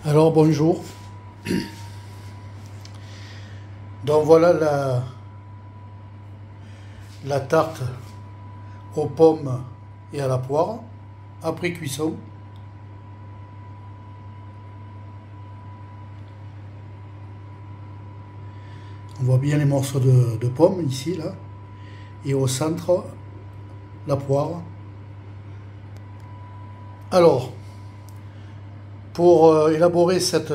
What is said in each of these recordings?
Alors bonjour, donc voilà la tarte aux pommes et à la poire après cuisson. On voit bien les morceaux de pommes ici là, et au centre la poire. Alors pour élaborer cette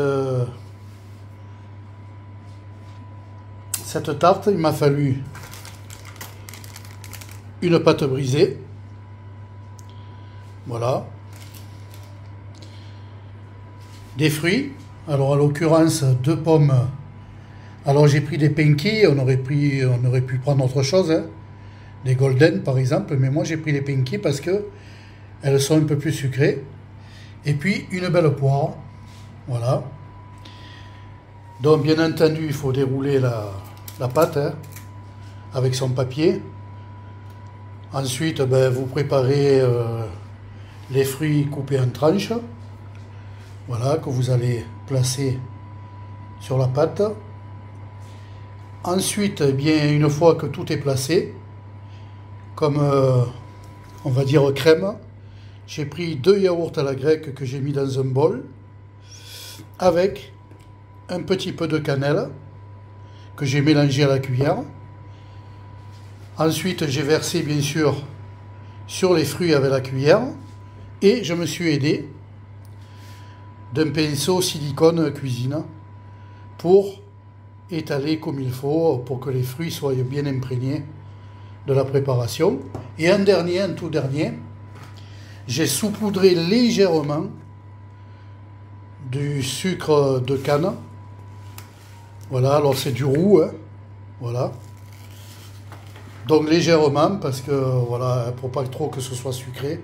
tarte, il m'a fallu une pâte brisée, voilà, des fruits, alors à l'occurrence 2 pommes, alors j'ai pris des Pinky, on aurait pu prendre autre chose, hein, des Golden par exemple, mais moi j'ai pris les Pinky parce que elles sont un peu plus sucrées, et puis une belle poire, voilà. Donc bien entendu il faut dérouler la pâte, hein, avec son papier. Ensuite, vous préparez les fruits coupés en tranches, voilà, que vous allez placer sur la pâte. Ensuite, une fois que tout est placé, comme on va dire crème, j'ai pris 2 yaourts à la grecque que j'ai mis dans un bol, avec un petit peu de cannelle que j'ai mélangé à la cuillère. Ensuite, j'ai versé bien sûr sur les fruits avec la cuillère et je me suis aidé d'un pinceau silicone cuisine pour étaler comme il faut pour que les fruits soient bien imprégnés de la préparation. Et un tout dernier, j'ai saupoudré légèrement du sucre de canne. Voilà, alors c'est du roux, hein, voilà. Donc légèrement parce que voilà, pour pas trop que ce soit sucré,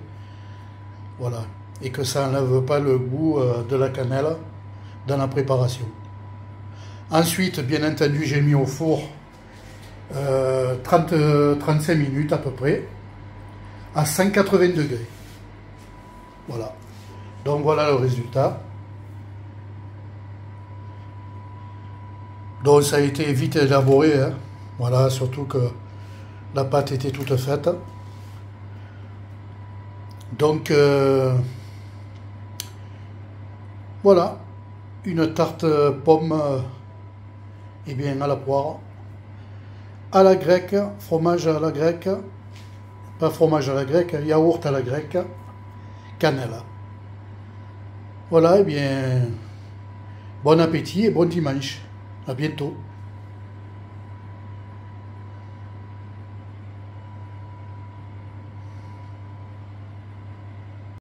voilà, et que ça n'enlève pas le goût de la cannelle dans la préparation. Ensuite, bien entendu, j'ai mis au four 35 minutes à peu près à 180 degrés. Voilà. Donc voilà le résultat. Donc ça a été vite élaboré, hein. Voilà, surtout que la pâte était toute faite. Donc voilà, une tarte pomme à la poire, à la grecque, fromage à la grecque, pas fromage à la grecque, yaourt à la grecque, cannelle. Voilà, bon appétit et bon dimanche. À bientôt.